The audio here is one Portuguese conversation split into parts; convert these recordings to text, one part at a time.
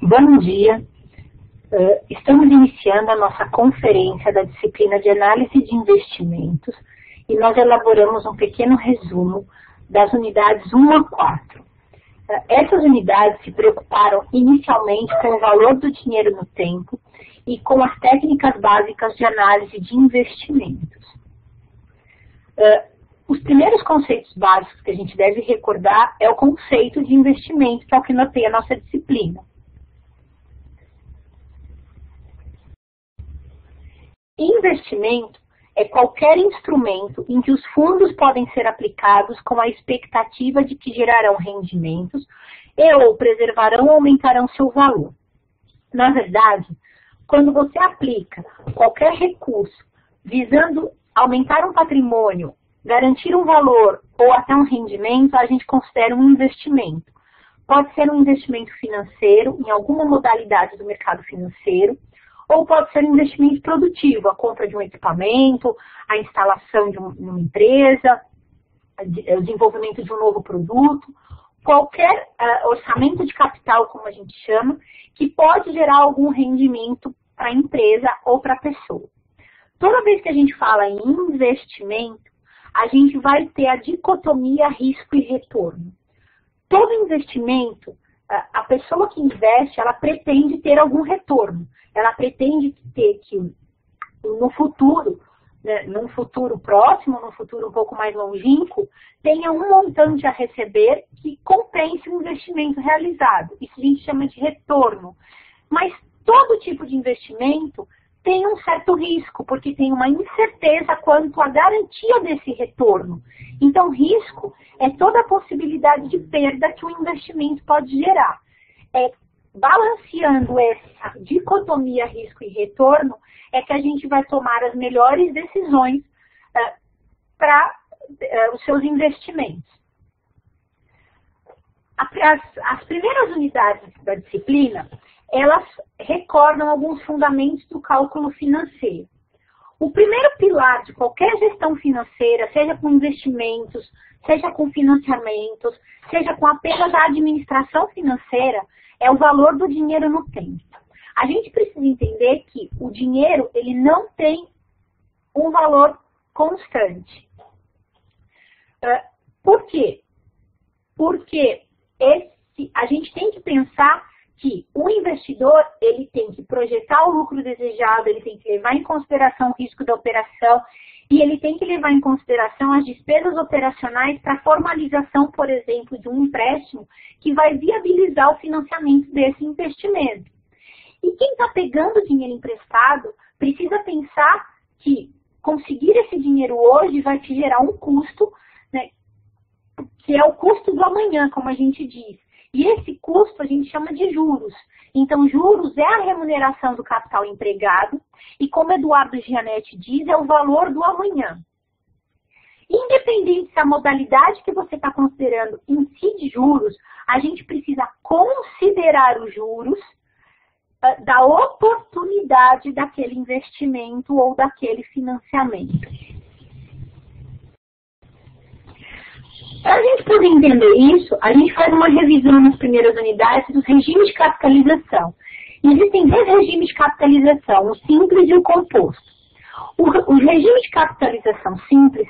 Bom dia. Estamos iniciando a nossa conferência da disciplina de análise de investimentos e nós elaboramos um pequeno resumo das unidades 1 a 4. Essas unidades se preocuparam inicialmente com o valor do dinheiro no tempo e com as técnicas básicas de análise de investimentos. Os primeiros conceitos básicos que a gente deve recordar é o conceito de investimento, que é o que norteia a nossa disciplina. Investimento é qualquer instrumento em que os fundos podem ser aplicados com a expectativa de que gerarão rendimentos e ou preservarão ou aumentarão seu valor. Na verdade, quando você aplica qualquer recurso visando aumentar um patrimônio, garantir um valor ou até um rendimento, a gente considera um investimento. Pode ser um investimento financeiro em alguma modalidade do mercado financeiro, ou pode ser um investimento produtivo, a compra de um equipamento, a instalação de uma empresa, o desenvolvimento de um novo produto, qualquer orçamento de capital, como a gente chama, que pode gerar algum rendimento para a empresa ou para a pessoa. Toda vez que a gente fala em investimento, a gente vai ter a dicotomia risco e retorno. Todo investimento, a pessoa que investe, ela pretende ter algum retorno. Ela pretende ter que, no futuro, né, num futuro próximo, num futuro um pouco mais longínquo, tenha um montante a receber que compense o investimento realizado. Isso a gente chama de retorno. Mas todo tipo de investimento tem um certo risco, porque tem uma incerteza quanto à garantia desse retorno. Então, risco é toda a possibilidade de perda que o investimento pode gerar. Balanceando essa dicotomia risco e retorno, é que a gente vai tomar as melhores decisões para os seus investimentos. As primeiras unidades da disciplina, elas recordam alguns fundamentos do cálculo financeiro. O primeiro pilar de qualquer gestão financeira, seja com investimentos, seja com financiamentos, seja com apenas a administração financeira, é o valor do dinheiro no tempo. A gente precisa entender que o dinheiro, ele não tem um valor constante. Por quê? Porque a gente tem que pensar que o investidor, ele tem que projetar o lucro desejado, ele tem que levar em consideração o risco da operação e ele tem que levar em consideração as despesas operacionais para a formalização, por exemplo, de um empréstimo que vai viabilizar o financiamento desse investimento. E quem está pegando dinheiro emprestado precisa pensar que conseguir esse dinheiro hoje vai te gerar um custo, né, que é o custo do amanhã, como a gente diz. E esse custo a gente chama de juros. Então, juros é a remuneração do capital empregado e, como Eduardo Gianetti diz, é o valor do amanhã. Independente se a modalidade que você está considerando incide juros, a gente precisa considerar os juros da oportunidade daquele investimento ou daquele financiamento. Para a gente poder entender isso, a gente faz uma revisão nas primeiras unidades dos regimes de capitalização. Existem 10 regimes de capitalização, o simples e o composto. O regime de capitalização simples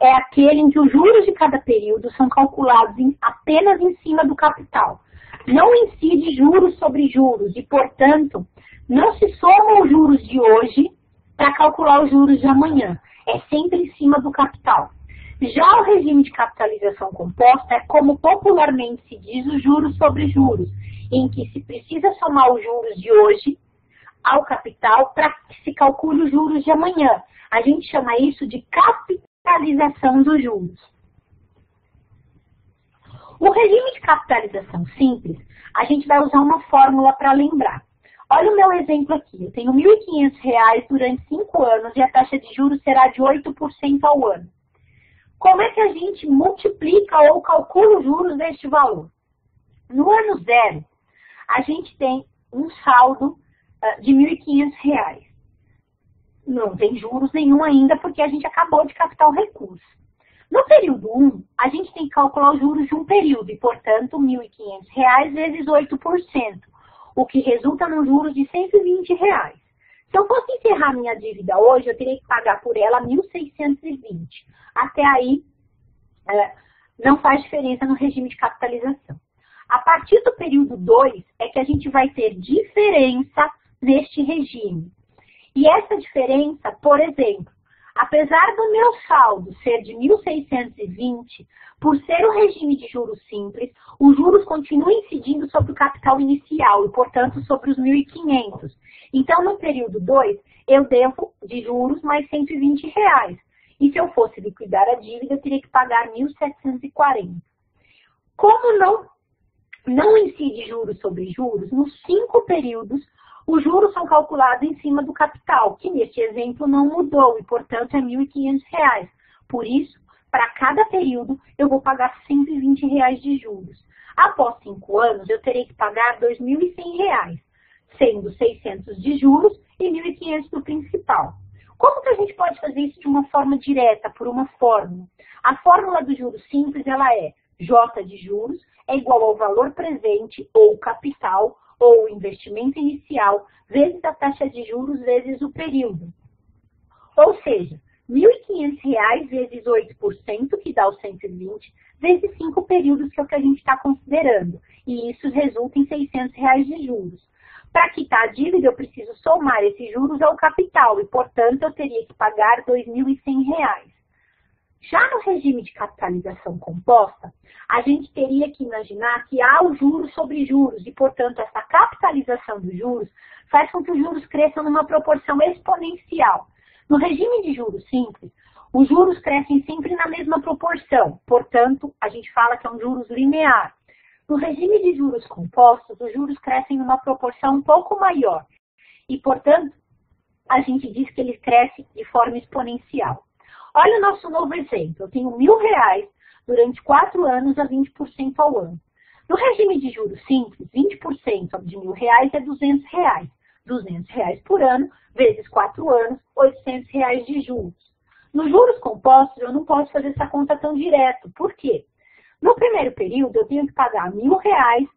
é aquele em que os juros de cada período são calculados apenas em cima do capital. Não incide juros sobre juros e, portanto, não se somam os juros de hoje para calcular os juros de amanhã. É sempre em cima do capital. Já o regime de capitalização composta é como popularmente se diz os juros sobre juros, em que se precisa somar os juros de hoje ao capital para que se calcule os juros de amanhã. A gente chama isso de capitalização dos juros. O regime de capitalização simples, a gente vai usar uma fórmula para lembrar. Olha o meu exemplo aqui. Eu tenho R$ 1.500 durante 5 anos e a taxa de juros será de 8% ao ano. Como é que a gente multiplica ou calcula os juros deste valor? No ano zero, a gente tem um saldo de R$ 1.500. Não tem juros nenhum ainda porque a gente acabou de captar o recurso. No período 1, a gente tem que calcular os juros de um período e, portanto, R$ 1.500 vezes 8%, o que resulta num juros de R$ 120. Se eu fosse encerrar minha dívida hoje, eu teria que pagar por ela 1.620. Até aí, não faz diferença no regime de capitalização. A partir do período 2 é que a gente vai ter diferença neste regime. E essa diferença, por exemplo, apesar do meu saldo ser de 1.620, por ser um regime de juros simples, os juros continuam incidindo sobre o capital inicial e, portanto, sobre os 1.500. Então, no período 2, eu devo de juros mais R$ 120. E se eu fosse liquidar a dívida, eu teria que pagar 1.740. Como não incide juros sobre juros, nos 5 períodos, os juros são calculados em cima do capital, que neste exemplo não mudou e, portanto, é R$ 1.500. Por isso, para cada período, eu vou pagar R$ 120 de juros. Após 5 anos, eu terei que pagar R$ 2.100, sendo 600 de juros e 1.500 do principal. Como que a gente pode fazer isso de uma forma direta, por uma fórmula? A fórmula do juros simples, ela é J de juros é igual ao valor presente ou capital ou investimento inicial vezes a taxa de juros vezes o período. Ou seja, R$ 1.500 vezes 8%, que dá os 120, vezes 5 períodos, que é o que a gente está considerando. E isso resulta em R$ 600 de juros. Para quitar a dívida, eu preciso somar esses juros ao capital e, portanto, eu teria que pagar R$ 2.100. Já no regime de capitalização composta, a gente teria que imaginar que há os juros sobre juros e, portanto, essa capitalização dos juros faz com que os juros cresçam numa proporção exponencial. No regime de juros simples, os juros crescem sempre na mesma proporção, portanto, a gente fala que é um juros linear. No regime de juros compostos, os juros crescem numa proporção um pouco maior e, portanto, a gente diz que ele cresce de forma exponencial. Olha o nosso novo exemplo. Eu tenho R$ 1.000 durante 4 anos a 20% ao ano. No regime de juros simples, 20% de R$ 1.000 é R$ 200. R$ 200 por ano, vezes 4 anos, R$ 800 de juros. Nos juros compostos, eu não posso fazer essa conta tão direto. Por quê? No primeiro período, eu tenho que pagar R$ 1.000,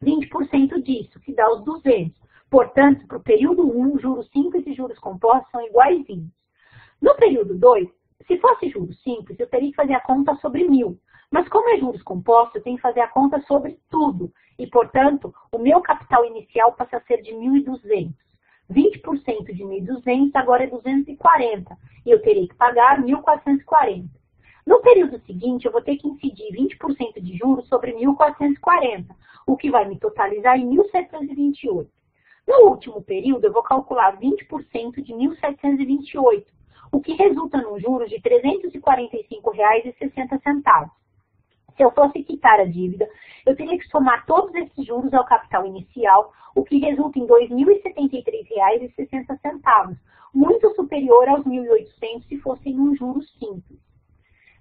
20% disso, que dá os 200. Portanto, para o período 1, juros simples e juros compostos são iguaizinhos. No período 2, se fosse juros simples, eu teria que fazer a conta sobre 1.000. Mas como é juros compostos, eu tenho que fazer a conta sobre tudo. E, portanto, o meu capital inicial passa a ser de 1.200. 20% de 1.200 agora é 240. E eu teria que pagar 1.440. No período seguinte, eu vou ter que incidir 20% de juros sobre 1.440, o que vai me totalizar em 1.728. No último período, eu vou calcular 20% de 1.728. O que resulta num juros de R$ 345,60. Se eu fosse quitar a dívida, eu teria que somar todos esses juros ao capital inicial, o que resulta em R$ 2.073,60, muito superior aos 1.800 se fossem um juros simples.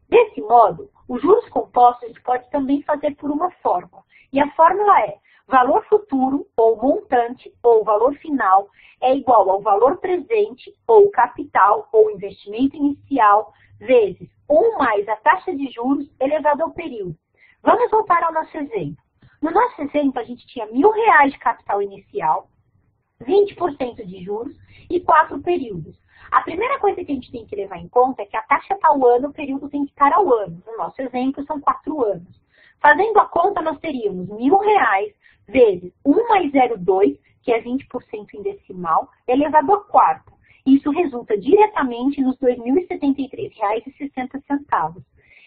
Desse modo, os juros compostos a gente pode também fazer por uma fórmula. E a fórmula é valor futuro, ou montante, ou valor final, é igual ao valor presente, ou capital, ou investimento inicial, vezes 1 mais a taxa de juros elevado ao período. Vamos voltar ao nosso exemplo. No nosso exemplo, a gente tinha R$ 1.000 de capital inicial, 20% de juros e 4 períodos. A primeira coisa que a gente tem que levar em conta é que a taxa está ao ano, o período tem que estar ao ano. No nosso exemplo, são 4 anos. Fazendo a conta, nós teríamos R$ 1.000 vezes 1 mais 0,2, que é 20% em decimal, elevado a quarta. Isso resulta diretamente nos R$ 2.073,60.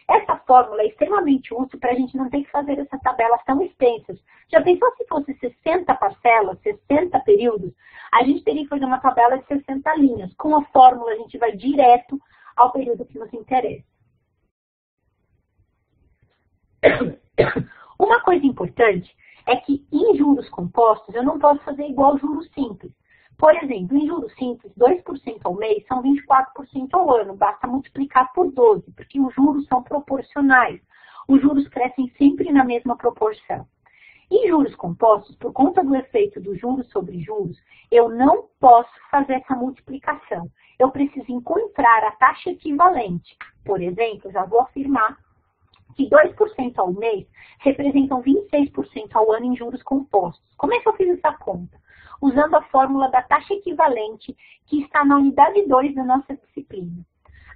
Essa fórmula é extremamente útil para a gente não ter que fazer essas tabelas tão extensas. Já pensou se fosse 60 parcelas, 60 períodos? A gente teria que fazer uma tabela de 60 linhas. Com a fórmula, a gente vai direto ao período que nos interessa. Uma coisa importante é que em juros compostos eu não posso fazer igual aos juros simples. Por exemplo, em juros simples, 2% ao mês são 24% ao ano. Basta multiplicar por 12, porque os juros são proporcionais. Os juros crescem sempre na mesma proporção. Em juros compostos, por conta do efeito dos juros sobre juros, eu não posso fazer essa multiplicação. Eu preciso encontrar a taxa equivalente. Por exemplo, já vou afirmar que 2% ao mês representam 26% ao ano em juros compostos. Como é que eu fiz essa conta? Usando a fórmula da taxa equivalente, que está na unidade 2 da nossa disciplina.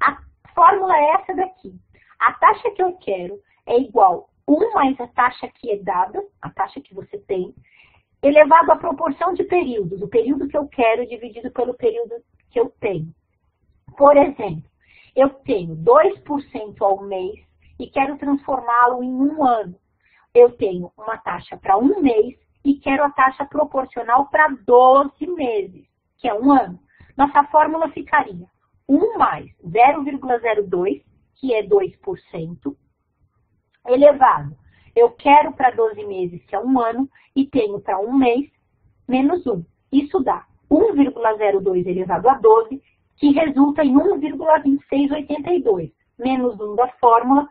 A fórmula é essa daqui. A taxa que eu quero é igual 1 mais a taxa que é dada, a taxa que você tem, elevado à proporção de períodos, o período que eu quero dividido pelo período que eu tenho. Por exemplo, eu tenho 2% ao mês e quero transformá-lo em 1 ano. Eu tenho uma taxa para 1 mês e quero a taxa proporcional para 12 meses, que é 1 ano. Nossa fórmula ficaria 1 mais 0,02, que é 2%, elevado. Eu quero para 12 meses, que é 1 ano, e tenho para 1 mês, menos 1. Isso dá 1,02 elevado a 12, que resulta em 1,2682. Menos 1 da fórmula,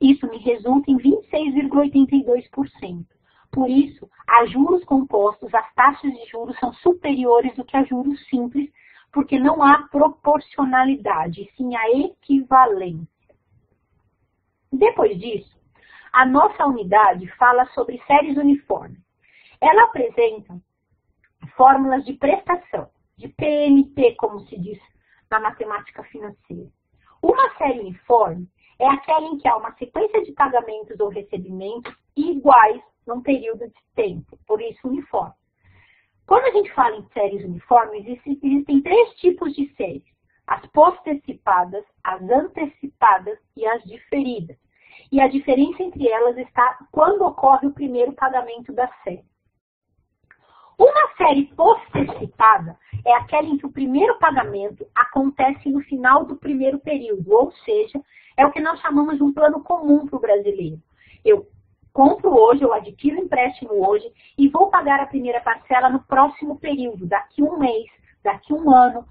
isso me resulta em 26,82%. Por isso, a juros compostos, as taxas de juros são superiores do que a juros simples, porque não há proporcionalidade, sim a equivalência. Depois disso, a nossa unidade fala sobre séries uniformes. Ela apresenta fórmulas de prestação, de PMP, como se diz na matemática financeira. Uma série uniforme é aquela em que há uma sequência de pagamentos ou recebimentos iguais num período de tempo, por isso uniforme. Quando a gente fala em séries uniformes, existem 3 tipos de séries: as postecipadas, as antecipadas e as diferidas. E a diferença entre elas está quando ocorre o primeiro pagamento da série. Uma série postecipada é aquela em que o primeiro pagamento acontece no final do primeiro período, ou seja, é o que nós chamamos de um plano comum para o brasileiro. Eu compro hoje, eu adquiro o empréstimo hoje e vou pagar a primeira parcela no próximo período, daqui 1 mês, daqui 1 ano.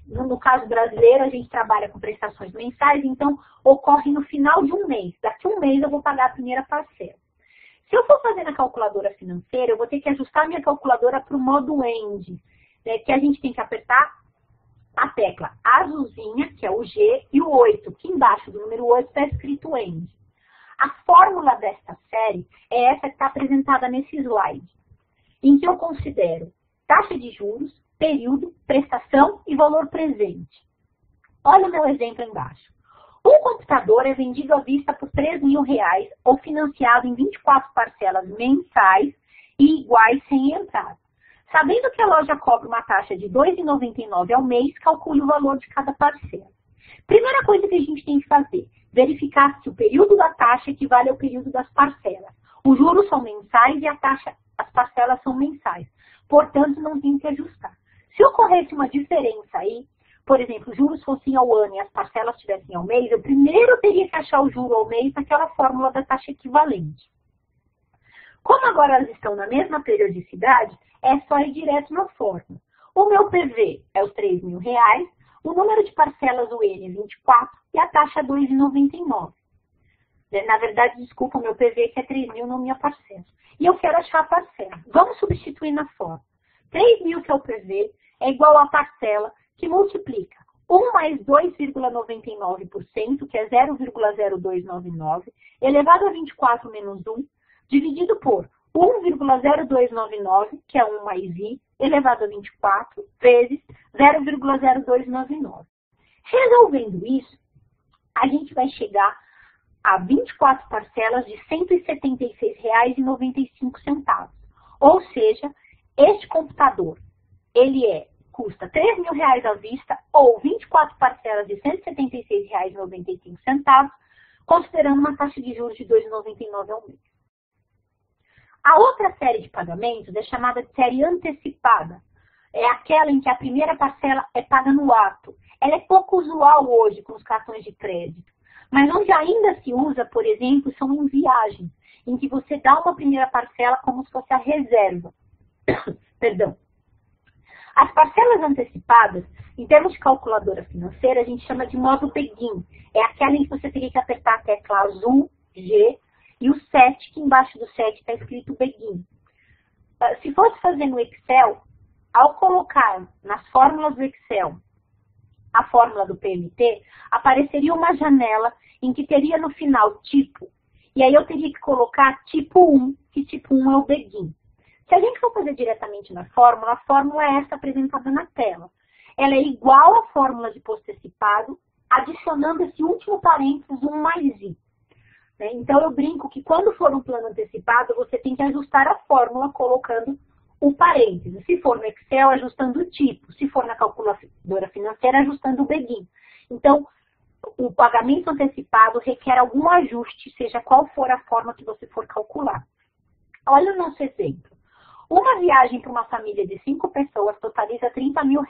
No caso brasileiro, a gente trabalha com prestações mensais, então ocorre no final de 1 mês. Daqui 1 mês eu vou pagar a primeira parcela. Se eu for fazer na calculadora financeira, eu vou ter que ajustar minha calculadora para o modo END, né, que a gente tem que apertar a tecla azulzinha, que é o G, e o 8, que embaixo do número 8 está escrito END. A fórmula desta série é essa que está apresentada nesse slide, em que eu considero taxa de juros, período, prestação e valor presente. Olha o meu exemplo embaixo. Um computador é vendido à vista por R$3.000 ou financiado em 24 parcelas mensais e iguais sem entrada. Sabendo que a loja cobra uma taxa de R$ 2,99 ao mês, calcule o valor de cada parcela. Primeira coisa que a gente tem que fazer, verificar se o período da taxa equivale ao período das parcelas. Os juros são mensais e as parcelas são mensais. Portanto, não tem que ajustar. Se ocorresse uma diferença aí, por exemplo, os juros fossem ao ano e as parcelas estivessem ao mês, eu primeiro teria que achar o juro ao mês naquela fórmula da taxa equivalente. Como agora elas estão na mesma periodicidade, é só ir direto na fórmula. O meu PV é os R$3.000, o número de parcelas, o N, é 24 e a taxa é 2,99. Na verdade, desculpa, o meu PV que é 3.000 na minha parcela. E eu quero achar a parcela. Vamos substituir na fórmula. 3.000, que é o PV, é igual à parcela que multiplica 1 mais 2,99%, que é 0,0299, elevado a 24 menos 1, dividido por 1,0299, que é 1 mais i, elevado a 24, vezes 0,0299. Resolvendo isso, a gente vai chegar a 24 parcelas de R$ 176,95. Ou seja, este computador, ele custa R$3.000 à vista ou 24 parcelas de R$ 176,95, considerando uma taxa de juros de R$ 2,99 ao mês. A outra série de pagamentos é chamada de série antecipada. É aquela em que a primeira parcela é paga no ato. Ela é pouco usual hoje com os cartões de crédito. Mas onde ainda se usa, por exemplo, são em viagens, em que você dá uma primeira parcela como se fosse a reserva. Perdão. As parcelas antecipadas, em termos de calculadora financeira, a gente chama de modo begin. É aquela em que você teria que apertar a tecla azul, G, e o 7, que embaixo do 7 está escrito Begin. Se fosse fazer no Excel, ao colocar nas fórmulas do Excel a fórmula do PMT, apareceria uma janela em que teria no final tipo, e aí eu teria que colocar tipo 1, que tipo 1 é o Begin. Se a gente for fazer diretamente na fórmula, a fórmula é essa apresentada na tela. Ela é igual à fórmula de postecipado, adicionando esse último parênteses 1 mais i. Então, eu brinco que quando for um plano antecipado, você tem que ajustar a fórmula colocando o parênteses. Se for no Excel, ajustando o tipo. Se for na calculadora financeira, ajustando o Begin. Então, o pagamento antecipado requer algum ajuste, seja qual for a forma que você for calcular. Olha o nosso exemplo. Uma viagem para uma família de 5 pessoas totaliza R$30 mil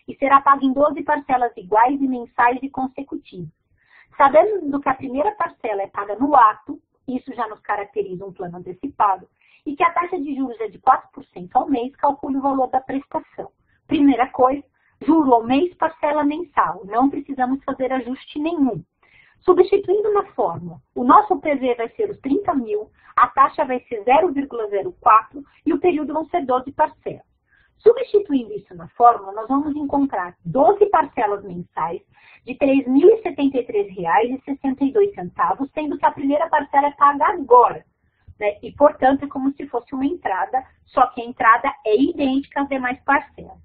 e será paga em 12 parcelas iguais e mensais e consecutivas. Sabendo que a primeira parcela é paga no ato, isso já nos caracteriza um plano antecipado, e que a taxa de juros é de 4% ao mês, calcule o valor da prestação. Primeira coisa, juro ao mês, parcela mensal. Não precisamos fazer ajuste nenhum. Substituindo na fórmula, o nosso PV vai ser os 30 mil, a taxa vai ser 0,04 e o período vão ser 12 parcelas. Substituindo isso na fórmula, nós vamos encontrar 12 parcelas mensais de R$ 3.073,62, sendo que a primeira parcela é paga agora. E, portanto, é como se fosse uma entrada, só que a entrada é idêntica às demais parcelas.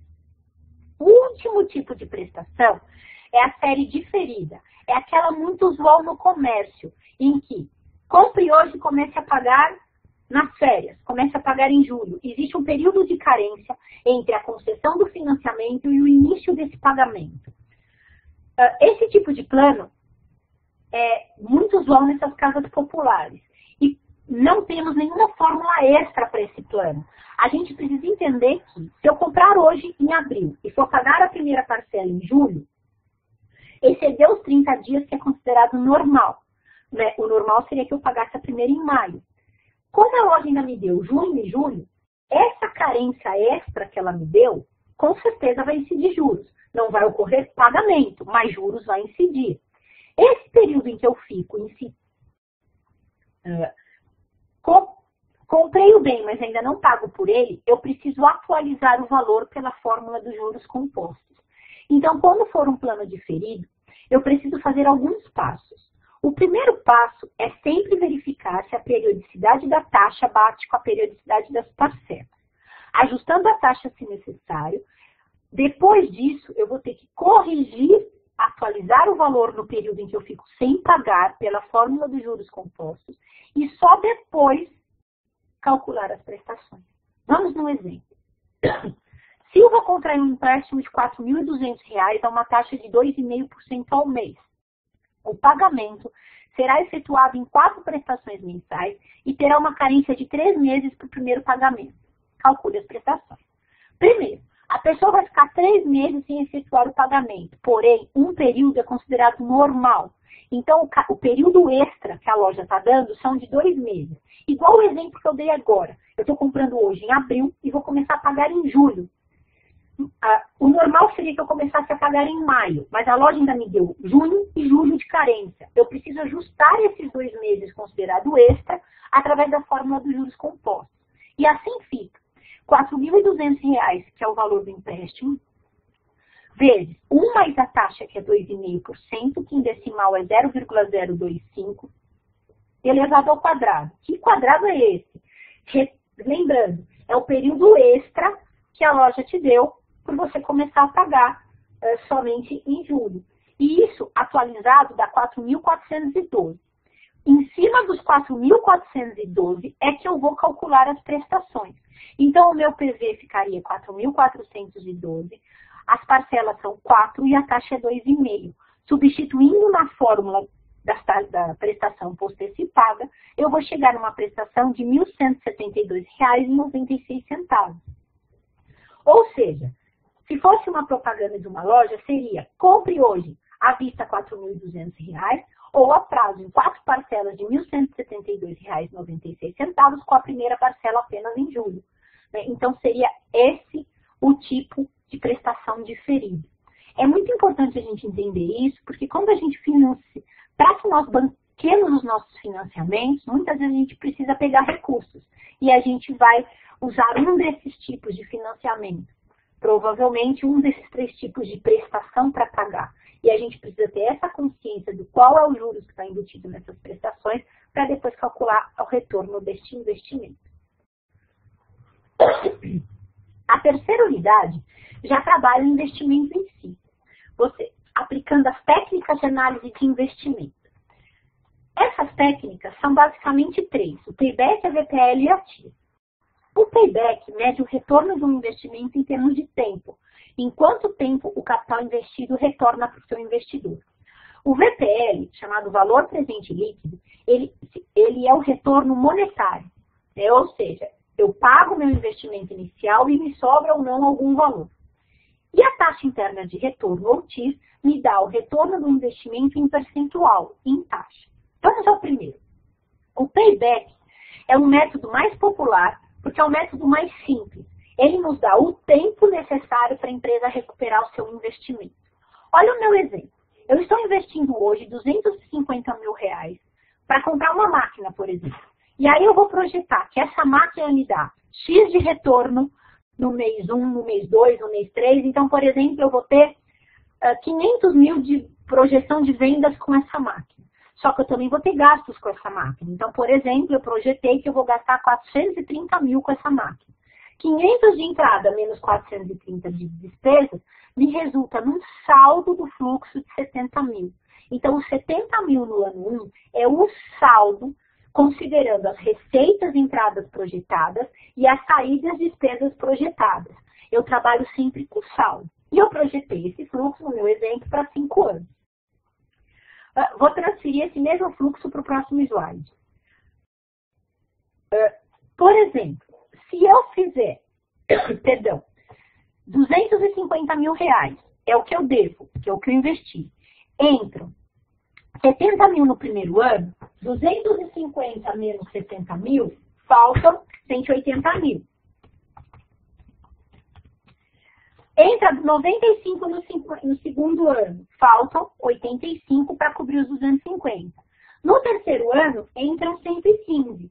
O último tipo de prestação é a série diferida. É aquela muito usual no comércio, em que compre hoje e comece a pagar nas férias, comece a pagar em julho. Existe um período de carência entre a concessão do financiamento e o início desse pagamento. Esse tipo de plano é muito usual nessas casas populares. E não temos nenhuma fórmula extra para esse plano. A gente precisa entender que, se eu comprar hoje em abril e for pagar a primeira parcela em julho, excedeu os 30 dias, que é considerado normal. O normal seria que eu pagasse a primeira em maio. Como a loja ainda me deu junho e julho, essa carência extra que ela me deu, com certeza vai incidir juros. Não vai ocorrer pagamento, mas juros vai incidir. Esse período em que eu fico comprei o bem, mas ainda não pago por ele, eu preciso atualizar o valor pela fórmula dos juros compostos. Então, quando for um plano diferido, eu preciso fazer alguns passos. O primeiro passo é sempre verificar se a periodicidade da taxa bate com a periodicidade das parcelas, ajustando a taxa se necessário. Depois disso, eu vou ter que corrigir, atualizar o valor no período em que eu fico sem pagar pela fórmula dos juros compostos e só depois calcular as prestações. Vamos no exemplo. Se eu vou contrair um empréstimo de R$ 4.200 a uma taxa de 2,5% ao mês, o pagamento será efetuado em 4 prestações mensais e terá uma carência de 3 meses para o primeiro pagamento. Calcule as prestações. Primeiro, a pessoa vai ficar 3 meses sem efetuar o pagamento, porém, um período é considerado normal. Então, o período extra que a loja está dando são de 2 meses. Igual o exemplo que eu dei agora. Eu estou comprando hoje em abril e vou começar a pagar em julho. O normal seria que eu começasse a pagar em maio, mas a loja ainda me deu junho e julho de carência. Eu preciso ajustar esses 2 meses considerado extra através da fórmula dos juros compostos. E assim fica. R$ 4.200, que é o valor do empréstimo, vezes 1 mais a taxa, que é 2,5%, que em decimal é 0,025, elevado ao quadrado. Que quadrado é esse? Lembrando, é o período extra que a loja te deu por você começar a pagar somente em julho. E isso, atualizado, dá 4.412. Em cima dos 4.412 é que eu vou calcular as prestações. Então, o meu PV ficaria 4.412, as parcelas são 4 e a taxa é 2,5. Substituindo na fórmula da prestação postecipada, eu vou chegar numa prestação de R$ 1.172,96. Ou seja, se fosse uma propaganda de uma loja, seria: compre hoje à vista R$ 4.200 ou a prazo em 4 parcelas de R$ 1.172,96, com a primeira parcela apenas em julho. Então, seria esse o tipo de prestação diferida. É muito importante a gente entender isso, porque quando a gente financia, para que nós pequenos os nossos financiamentos, muitas vezes a gente precisa pegar recursos. E a gente vai usar um desses tipos de financiamento. Provavelmente um desses 3 tipos de prestação para pagar. E a gente precisa ter essa consciência do qual é o juros que está embutido nessas prestações para depois calcular o retorno deste investimento. A terceira unidade já trabalha o investimento em si. Você aplicando as técnicas de análise de investimento. Essas técnicas são basicamente 3, o payback, a VPL e a TIR. O payback mede o retorno de um investimento em termos de tempo. Em quanto tempo o capital investido retorna para o seu investidor. O VPL, chamado valor presente líquido, ele é o retorno monetário. Ou seja, eu pago meu investimento inicial e me sobra ou não algum valor. E a taxa interna de retorno, ou TIR, me dá o retorno do investimento em percentual, em taxa. Vamos ao primeiro. O payback é um método mais popular, porque é o método mais simples. Ele nos dá o tempo necessário para a empresa recuperar o seu investimento. Olha o meu exemplo. Eu estou investindo hoje R$250 mil para comprar uma máquina, por exemplo. E aí eu vou projetar que essa máquina me dá X de retorno no mês 1, no mês 2, no mês 3. Então, por exemplo, eu vou ter 500 mil de projeção de vendas com essa máquina. Só que eu também vou ter gastos com essa máquina. Então, por exemplo, eu projetei que eu vou gastar 430 mil com essa máquina. 500 de entrada menos 430 de despesas me resulta num saldo do fluxo de 70 mil. Então, os 70 mil no ano 1 é o saldo considerando as receitas entradas projetadas e as saídas despesas projetadas. Eu trabalho sempre com saldo. E eu projetei esse fluxo, no meu exemplo, para 5 anos. Vou transferir esse mesmo fluxo para o próximo slide. Por exemplo, se eu fizer, 250 mil é o que eu devo, que é o que eu investi. Entram 70 mil no primeiro ano, 250 menos 70 mil, faltam 180 mil. Entra 95 no segundo ano, faltam 85 para cobrir os 250. No terceiro ano, entram 115,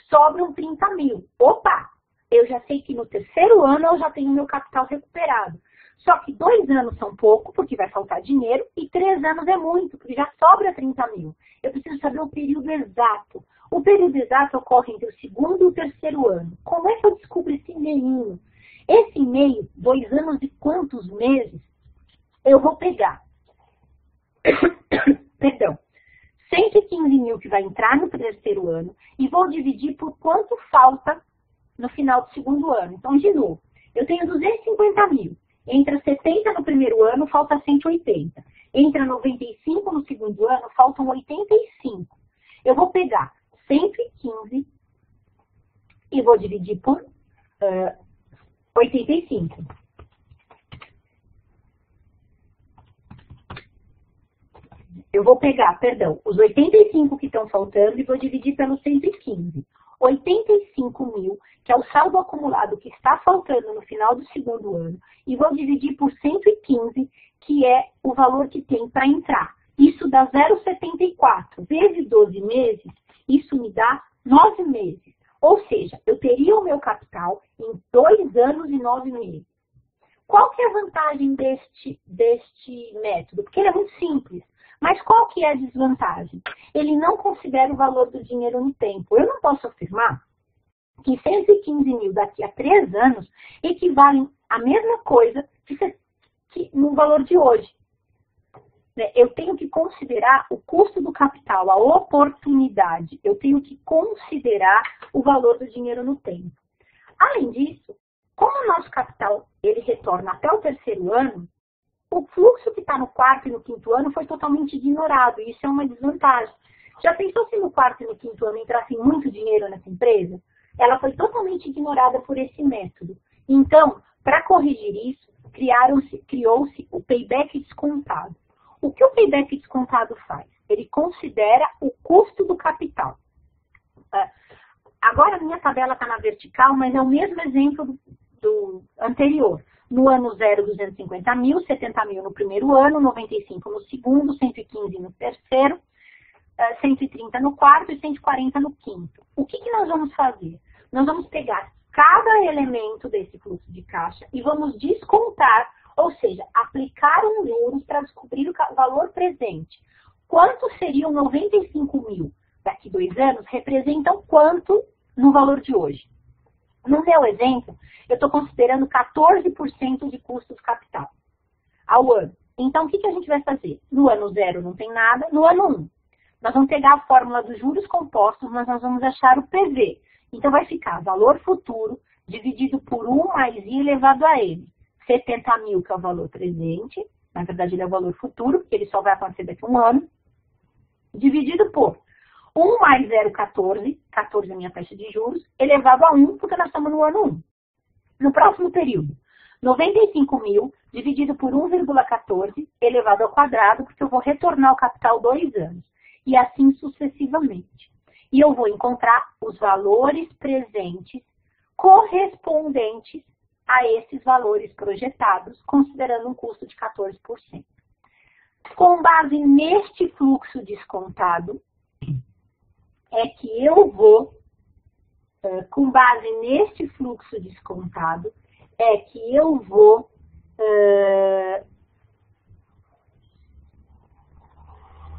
sobram 30 mil. Opa! Eu já sei que no terceiro ano eu já tenho meu capital recuperado. Só que 2 anos são pouco, porque vai faltar dinheiro, e 3 anos é muito, porque já sobra 30 mil. Eu preciso saber o período exato. O período exato ocorre entre o segundo e o terceiro ano. Como é que eu descubro esse meio? Esse meio, 2 anos e quantos meses, eu vou pegar? Perdão. 115 mil que vai entrar no terceiro ano e vou dividir por quanto falta no final do segundo ano. Então, de novo, eu tenho 250 mil. Entra 70 no primeiro ano, falta 180. Entra 95 no segundo ano, faltam 85. Eu vou pegar 115 e vou dividir por 85. Eu vou pegar, os 85 que estão faltando e vou dividir pelos 115. 85 mil, que é o saldo acumulado que está faltando no final do segundo ano, e vou dividir por 115, que é o valor que tem para entrar. Isso dá 0,74. Vezes 12 meses, isso me dá 9 meses. Ou seja, eu teria o meu capital em 2 anos e 9 meses. Qual que é a vantagem deste método? Porque ele é muito simples. Mas qual que é a desvantagem? Ele não considera o valor do dinheiro no tempo. Eu não posso afirmar que 115 mil daqui a 3 anos equivalem à mesma coisa que no valor de hoje. Eu tenho que considerar o custo do capital, a oportunidade. Eu tenho que considerar o valor do dinheiro no tempo. Além disso, como o nosso capital ele retorna até o terceiro ano, o fluxo que está no quarto e no quinto ano foi totalmente ignorado. E isso é uma desvantagem. Já pensou se no quarto e no quinto ano entrasse muito dinheiro nessa empresa? Ela foi totalmente ignorada por esse método. Então, para corrigir isso, criou-se o payback descontado. O que o payback descontado faz? Ele considera o custo do capital. Agora a minha tabela está na vertical, mas é o mesmo exemplo do anterior. No ano 0, 250 mil, 70 mil no primeiro ano, 95 no segundo, 115 no terceiro. 130 no quarto e 140 no quinto. O que nós vamos fazer? Nós vamos pegar cada elemento desse fluxo de caixa e vamos descontar, ou seja, aplicar os juros para descobrir o valor presente. Quanto seriam 95 mil daqui 2 anos? Representam quanto no valor de hoje? No meu exemplo, eu estou considerando 14% de custo de capital ao ano. Então, o que a gente vai fazer? No ano 0 não tem nada, no ano 1. Nós vamos pegar a fórmula dos juros compostos, mas nós vamos achar o PV. Então, vai ficar valor futuro dividido por 1 mais I elevado a N. 70 mil, que é o valor presente, na verdade ele é o valor futuro, porque ele só vai acontecer daqui a 1 ano, dividido por 1 mais 0,14, 14 é a minha taxa de juros, elevado a 1, porque nós estamos no ano 1. No próximo período, 95 mil dividido por 1,14 elevado ao quadrado, porque eu vou retornar o capital 2 anos. E assim sucessivamente. E eu vou encontrar os valores presentes correspondentes a esses valores projetados, considerando um custo de 14%. Com base neste fluxo descontado, é que eu vou, com base neste fluxo descontado, é que eu vou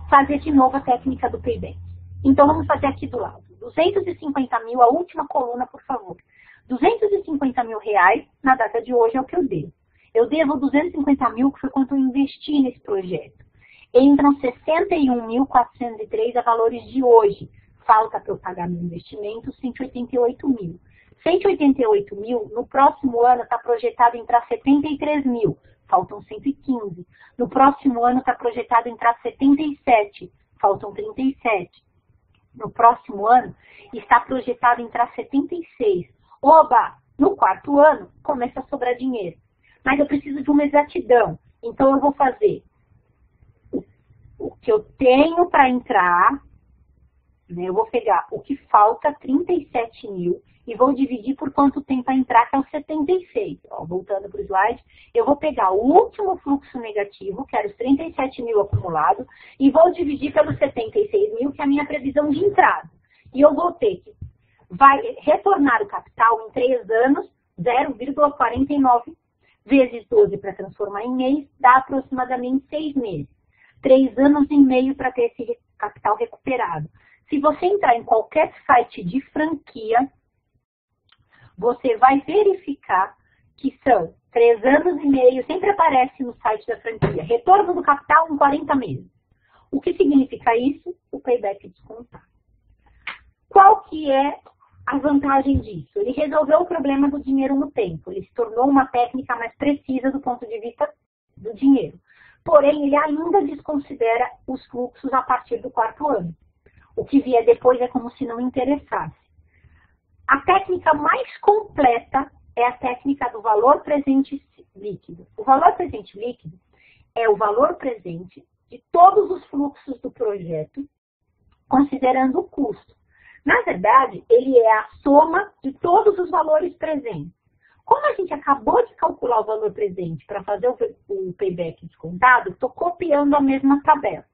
fazer de novo a técnica do payback. Então, vamos fazer aqui do lado. 250 mil, a última coluna, por favor. 250 mil reais, na data de hoje, é o que eu devo. Eu devo 250 mil, que foi quanto eu investi nesse projeto. Entram 61.403 a valores de hoje. Falta para eu pagar meu investimento, 188 mil. 188 mil, no próximo ano está projetado entrar 73 mil. Faltam 115. No próximo ano está projetado entrar 77. Faltam 37. No próximo ano está projetado entrar 76. Oba! No quarto ano começa a sobrar dinheiro. Mas eu preciso de uma exatidão. Então eu vou fazer o que eu tenho para entrar, né? Eu vou pegar o que falta, 37 mil, e vou dividir por quanto tem para entrar, que é o 76. Ó, voltando para o slide, eu vou pegar o último fluxo negativo, que era os 37 mil acumulado, e vou dividir pelos 76 mil, que é a minha previsão de entrada. E eu vou ter que retornar o capital em 3 anos, 0,49 vezes 12 para transformar em mês, dá aproximadamente 6 meses. 3 anos e meio para ter esse capital recuperado. Se você entrar em qualquer site de franquia, você vai verificar que são 3 anos e meio, sempre aparece no site da franquia, retorno do capital em 40 meses. O que significa isso? O payback descontado. Qual que é a vantagem disso? Ele resolveu o problema do dinheiro no tempo, ele se tornou uma técnica mais precisa do ponto de vista do dinheiro. Porém, ele ainda desconsidera os fluxos a partir do quarto ano. O que vier depois é como se não interessasse. A técnica mais completa é a técnica do valor presente líquido. O valor presente líquido é o valor presente de todos os fluxos do projeto, considerando o custo. Na verdade, ele é a soma de todos os valores presentes. Como a gente acabou de calcular o valor presente para fazer o payback descontado, estou copiando a mesma tabela.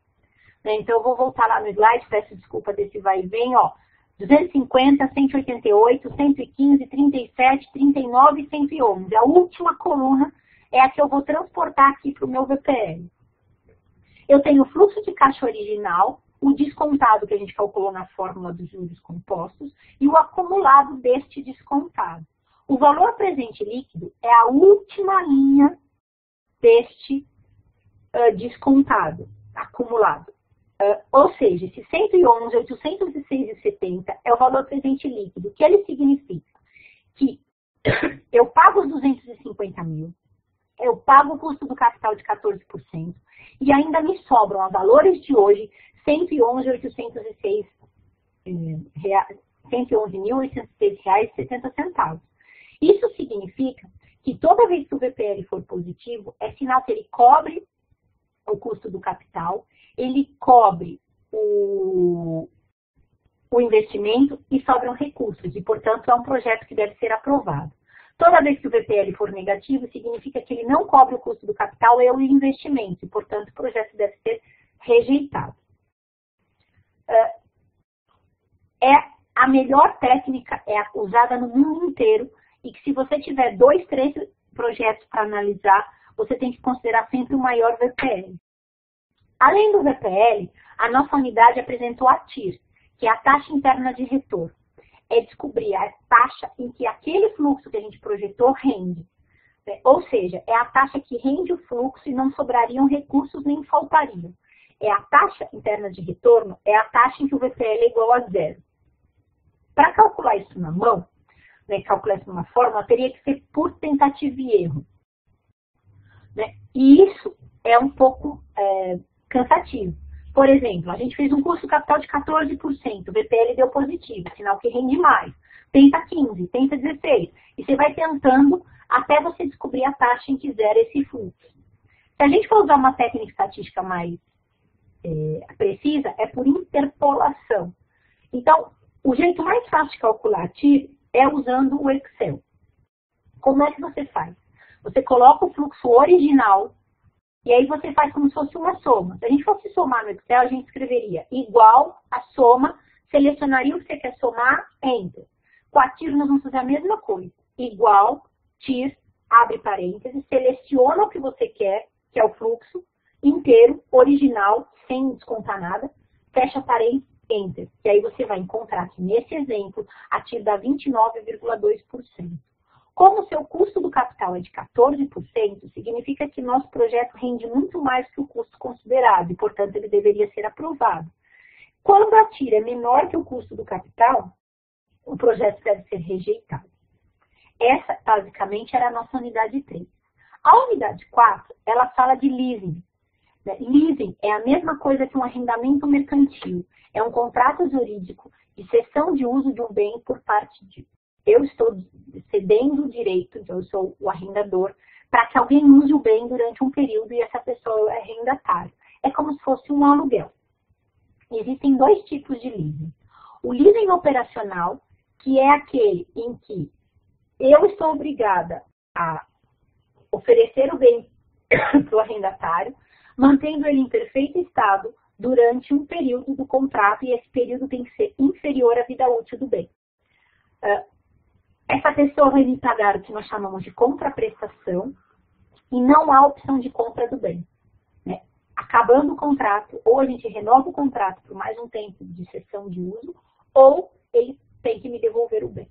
Então, eu vou voltar lá no slide, peço desculpa desse vai e vem, ó. 250, 188, 115, 37, 39 e 111. A última coluna é a que eu vou transportar aqui para o meu VPL. Eu tenho o fluxo de caixa original, o descontado que a gente calculou na fórmula dos juros compostos e o acumulado deste descontado. O valor presente líquido é a última linha deste descontado, acumulado. Ou seja, esse 111, 806,70 é o valor presente líquido. O que ele significa? Que eu pago os 250 mil, eu pago o custo do capital de 14% e ainda me sobram a valores de hoje 111.806 reais e 70 centavos. Isso significa que toda vez que o VPL for positivo, é sinal que ele cobre o custo do capital, ele cobre o investimento e sobram recursos, e, portanto, é um projeto que deve ser aprovado. Toda vez que o VPL for negativo, significa que ele não cobre o custo do capital e o investimento, e, portanto, o projeto deve ser rejeitado. é a melhor técnica, é usada no mundo inteiro, e que se você tiver 2, 3 projetos para analisar, você tem que considerar sempre o maior VPL. Além do VPL, a nossa unidade apresentou a TIR, que é a taxa interna de retorno. É descobrir a taxa em que aquele fluxo que a gente projetou rende. Ou seja, é a taxa que rende o fluxo e não sobrariam recursos nem faltariam. É a taxa interna de retorno, é a taxa em que o VPL é igual a 0. Para calcular isso na mão, calcular isso numa fórmula, teria que ser por tentativa e erro. E isso é um pouco cansativo. Por exemplo, a gente fez um custo capital de 14%, o VPL deu positivo, sinal que rende mais. Tenta 15, tenta 16, e você vai tentando até você descobrir a taxa em que zera esse fluxo. Se a gente for usar uma técnica estatística mais precisa, é por interpolação. Então, o jeito mais fácil de calcular a TIR é usando o Excel. Como é que você faz? Você coloca o fluxo original e aí você faz como se fosse uma soma. Se a gente fosse somar no Excel, a gente escreveria igual a soma, selecionaria o que você quer somar, Enter. Com a TIR nós vamos fazer a mesma coisa. Igual, TIR, abre parênteses, seleciona o que você quer, que é o fluxo, inteiro, original, sem descontar nada, fecha parênteses, Enter. E aí você vai encontrar que nesse exemplo, a TIR dá 29,2%. Como o seu custo do capital é de 14%, significa que nosso projeto rende muito mais que o custo considerado, e, portanto, ele deveria ser aprovado. Quando a TIR é menor que o custo do capital, o projeto deve ser rejeitado. Essa, basicamente, era a nossa unidade 3. A unidade 4, ela fala de leasing. Leasing é a mesma coisa que um arrendamento mercantil. É um contrato jurídico de cessão de uso de um bem por parte de... Eu estou cedendo o direito, eu sou o arrendador, para que alguém use o bem durante um período e essa pessoa é arrendatário. É como se fosse um aluguel. Existem 2 tipos de leasing. O leasing operacional, que é aquele em que eu estou obrigada a oferecer o bem para o arrendatário, mantendo ele em perfeito estado durante um período do contrato, e esse período tem que ser inferior à vida útil do bem. Essa pessoa vai me pagar o que nós chamamos de contraprestação, e não há opção de compra do bem. Acabando o contrato, ou a gente renova o contrato por mais um tempo de cessão de uso, ou ele tem que me devolver o bem.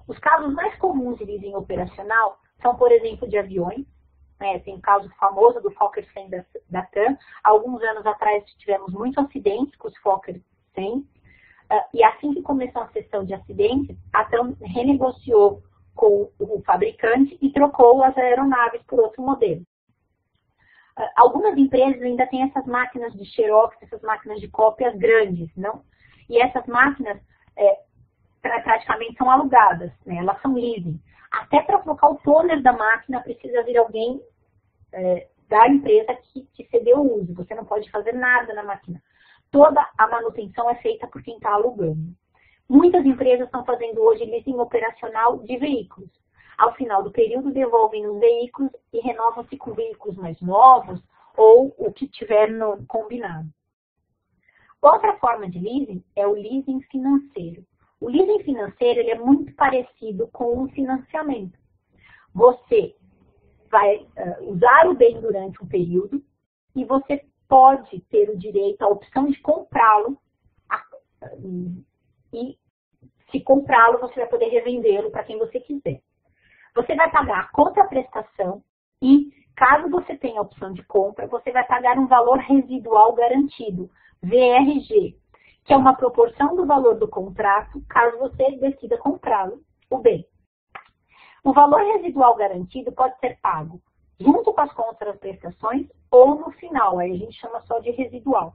Os casos mais comuns de leasing operacional são, por exemplo, de aviões. Tem o caso famoso do Fokker 100 da TAM. Alguns anos atrás tivemos muitos acidentes com os Fokker 100. E assim que começou a sessão de acidentes, a TAM renegociou com o fabricante e trocou as aeronaves por outro modelo. Algumas empresas ainda têm essas máquinas de xerox, essas máquinas de cópias grandes, não? E essas máquinas praticamente são alugadas, elas são leasing. Até para trocar o toner da máquina precisa vir alguém da empresa que cedeu o uso. Você não pode fazer nada na máquina. Toda a manutenção é feita por quem está alugando. Muitas empresas estão fazendo hoje leasing operacional de veículos. Ao final do período, devolvem os veículos e renovam-se com veículos mais novos ou o que tiver no combinado. Outra forma de leasing é o leasing financeiro. O leasing financeiro ele é muito parecido com um financiamento. Você vai usar o bem durante um período e você pode ter o direito, a opção de comprá-lo. E se comprá-lo, você vai poder revendê-lo para quem você quiser. Você vai pagar a contraprestação e, caso você tenha a opção de compra, você vai pagar um valor residual garantido, VRG, que é uma proporção do valor do contrato, caso você decida comprá-lo, o bem. O valor residual garantido pode ser pago junto com as contraprestações ou no final, aí a gente chama só de residual.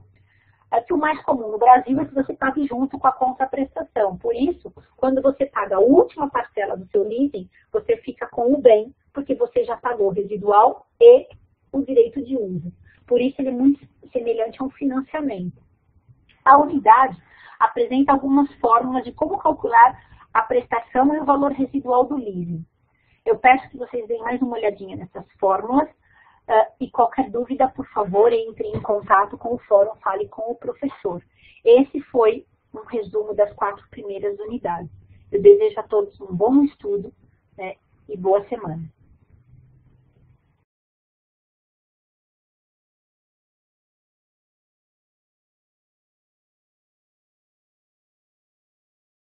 Que o mais comum no Brasil é que você pague junto com a contraprestação. Por isso, quando você paga a última parcela do seu leasing, você fica com o bem, porque você já pagou o residual e o direito de uso. Por isso, ele é muito semelhante a um financiamento. A unidade apresenta algumas fórmulas de como calcular a prestação e o valor residual do leasing. Eu peço que vocês deem mais uma olhadinha nessas fórmulas e qualquer dúvida, por favor, entre em contato com o fórum, fale com o professor. Esse foi um resumo das 4 primeiras unidades. Eu desejo a todos um bom estudo, né, e boa semana.